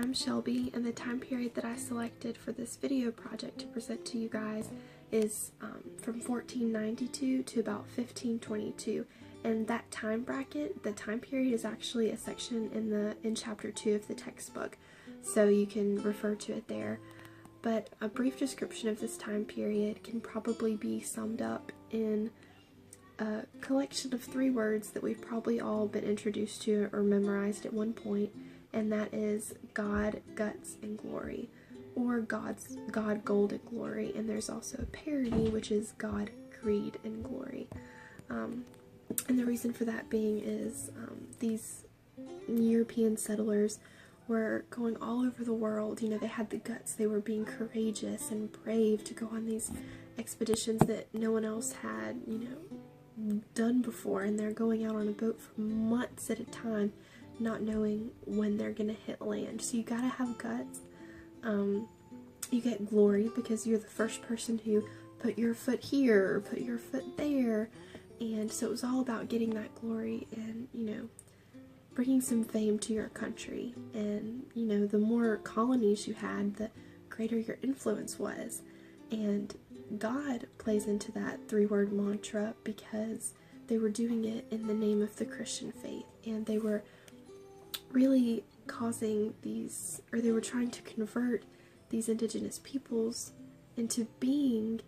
I'm Shelby, and the time period that I selected for this video project to present to you guys is from 1492 to about 1522, and that time bracket, the time period, is actually a section in chapter 2 of the textbook, so you can refer to it there. But a brief description of this time period can probably be summed up in a collection of 3 words that we've probably all been introduced to or memorized at one point, and that is God, Guts, and Glory, or God, Gold, and Glory. And there's also a parody, which is God, Greed, and Glory. And the reason for that being is these European settlers were going all over the world. You know, they had the guts, they were being courageous and brave to go on these expeditions that no one else had, you know, done before, and they're going out on a boat for months at a time, not knowing when they're gonna hit land. So you gotta have guts. You get glory because you're the first person who put your foot here or put your foot there, and so it was all about getting that glory and, you know, bringing some fame to your country. And, you know, the more colonies you had, the greater your influence was. And God plays into that 3-word mantra because they were doing it in the name of the Christian faith, and they were really causing these, or they were trying to convert these indigenous peoples into being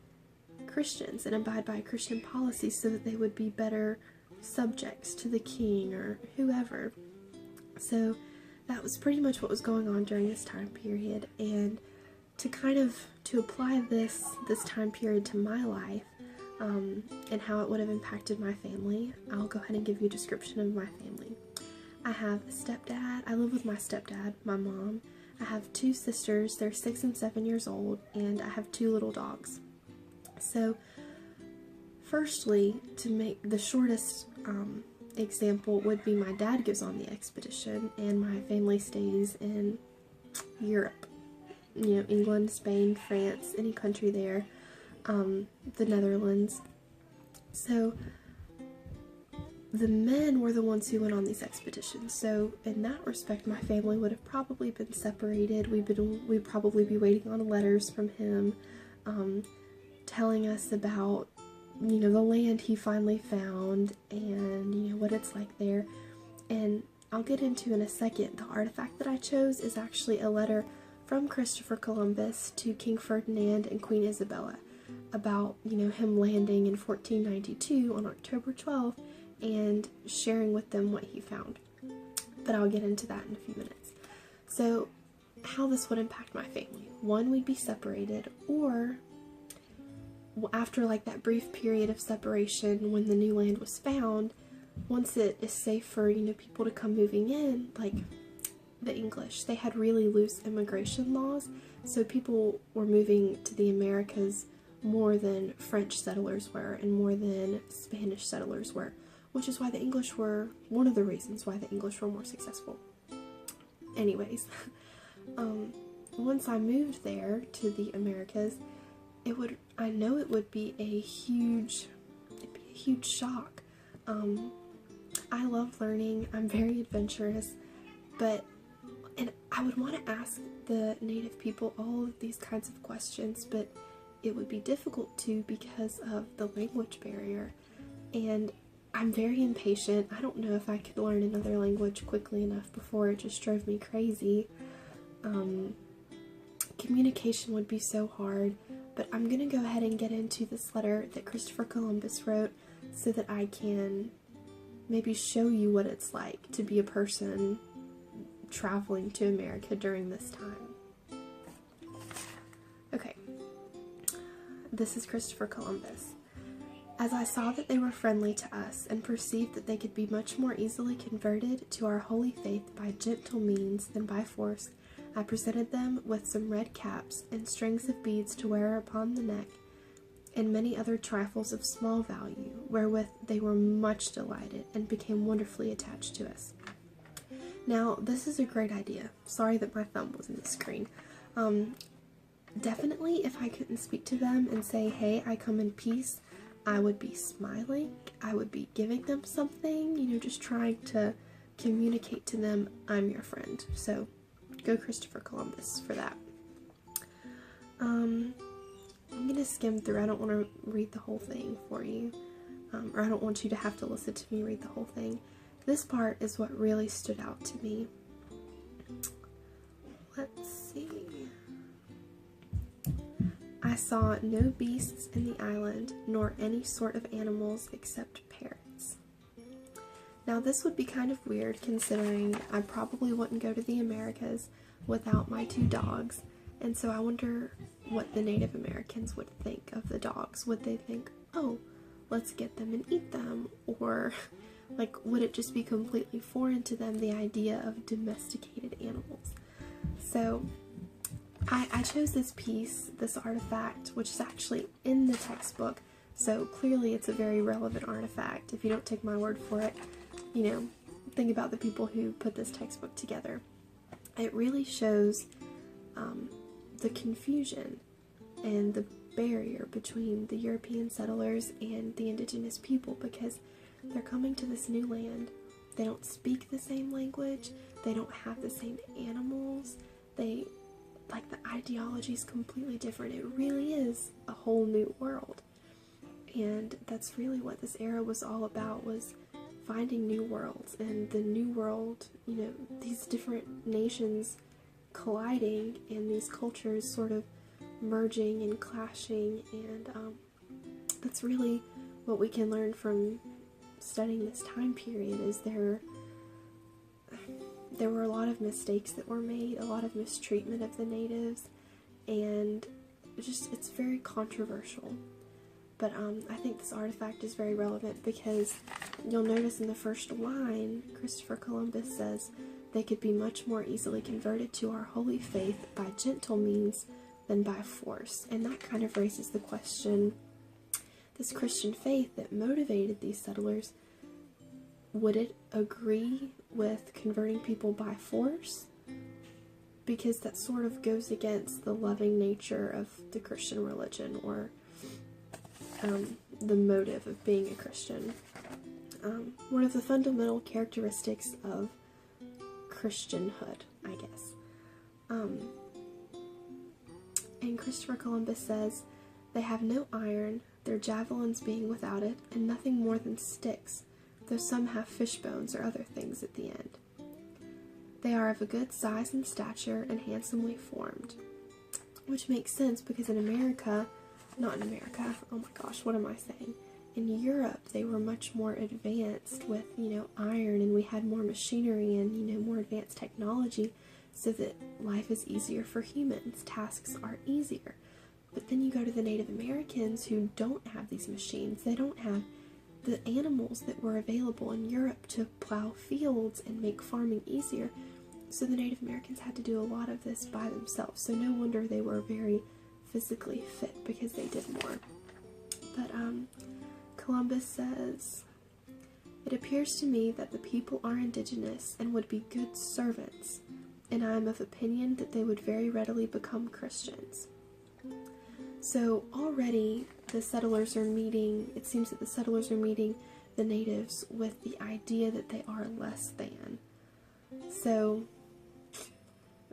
Christians and abide by Christian policies so that they would be better subjects to the king or whoever. So that was pretty much what was going on during this time period. And to apply this time period to my life and how it would have impacted my family, I'll go ahead and give you a description of my family. I have a stepdad. I live with my stepdad, my mom. I have 2 sisters. They're 6 and 7 years old, and I have 2 little dogs. So firstly, to make the shortest example would be my dad goes on the expedition, and my family stays in Europe. You know, England, Spain, France, any country there, the Netherlands. So the men were the ones who went on these expeditions. So in that respect, my family would have probably been separated. We'd probably be waiting on letters from him, telling us about, you know, the land he finally found and, you know, what it's like there. And I'll get into in a second, the artifact that I chose is actually a letter from Christopher Columbus to King Ferdinand and Queen Isabella about, you know, him landing in 1492 on October 12th and sharing with them what he found. But I'll get into that in a few minutes. So how this would impact my family. 1, we'd be separated, or after like that brief period of separation when the new land was found, once it is safe for, you know, people to come moving in, like the English, they had really loose immigration laws, so people were moving to the Americas more than French settlers were and more than Spanish settlers were, which is why the English were, one of the reasons why the English were more successful. Anyways, once I moved there to the Americas, I know it would be a huge shock. I love learning, I'm very adventurous, and I would want to ask the native people all of these kinds of questions, but it would be difficult to because of the language barrier, and I'm very impatient. I don't know if I could learn another language quickly enough before it just drove me crazy. Communication would be so hard, but I'm gonna go ahead and get into this letter that Christopher Columbus wrote so that I can maybe show you what it's like to be a person traveling to America during this time. Okay, this is Christopher Columbus. As I saw that they were friendly to us, and perceived that they could be much more easily converted to our holy faith by gentle means than by force, I presented them with some red caps and strings of beads to wear upon the neck, and many other trifles of small value, wherewith they were much delighted, and became wonderfully attached to us. Now, this is a great idea. Sorry that my thumb was in the screen. Definitely, if I couldn't speak to them and say, hey, I come in peace, I would be smiling, I would be giving them something, you know, just trying to communicate to them, I'm your friend. So Go Christopher Columbus for that. I'm going to skim through. I don't want to read the whole thing for you. Or I don't want you to have to listen to me read the whole thing. This part is what really stood out to me. Let's see. I saw no beasts in the island, nor any sort of animals except parrots. Now this would be kind of weird considering I probably wouldn't go to the Americas without my 2 dogs, and so I wonder what the Native Americans would think of the dogs. Would they think, oh, let's get them and eat them? Or, like, would it just be completely foreign to them, the idea of domesticated animals? So, I chose this piece, this artifact, which is actually in the textbook, so clearly it's a very relevant artifact. If you don't take my word for it, you know, think about the people who put this textbook together. It really shows the confusion and the barrier between the European settlers and the indigenous people, because they're coming to this new land. They don't speak the same language, they don't have the same animals, the ideology is completely different. It really is a whole new world, and that's really what this era was all about, was finding new worlds, and the new world, you know, these different nations colliding and these cultures sort of merging and clashing, and that's really what we can learn from studying this time period. Is there were a lot of mistakes that were made, a lot of mistreatment of the natives, and it's very controversial. But I think this artifact is very relevant because you'll notice in the first line, Christopher Columbus says, they could be much more easily converted to our holy faith by gentle means than by force. And that kind of raises the question, this Christian faith that motivated these settlers, would it agree with converting people by force? Because that sort of goes against the loving nature of the Christian religion, or the motive of being a Christian. One of the fundamental characteristics of Christianhood, I guess. And Christopher Columbus says, they have no iron, their javelins being without it, and nothing more than sticks, though some have fish bones or other things at the end. They are of a good size and stature, and handsomely formed. Which makes sense, because in America, not in America, oh my gosh, what am I saying? In Europe, they were much more advanced with, you know, iron, and we had more machinery and, you know, more advanced technology, so that life is easier for humans. Tasks are easier. But then you go to the Native Americans who don't have these machines. They don't have the animals that were available in Europe to plow fields and make farming easier. So the Native Americans had to do a lot of this by themselves. So no wonder they were very physically fit, because they did more. But Columbus says, it appears to me that the people are indigenous and would be good servants, and I am of opinion that they would very readily become Christians. So already the settlers are meeting, it seems that the settlers are meeting the natives with the idea that they are less than. So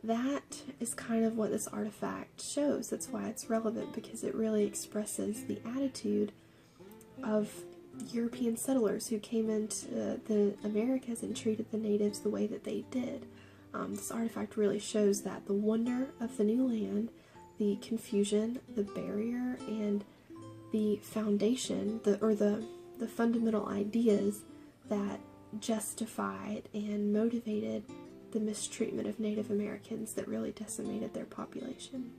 that is kind of what this artifact shows. That's why it's relevant, because it really expresses the attitude of European settlers who came into the Americas and treated the natives the way that they did. This artifact really shows that the wonder of the new land, the confusion, the barrier, and the foundation, the fundamental ideas that justified and motivated the mistreatment of Native Americans that really decimated their population.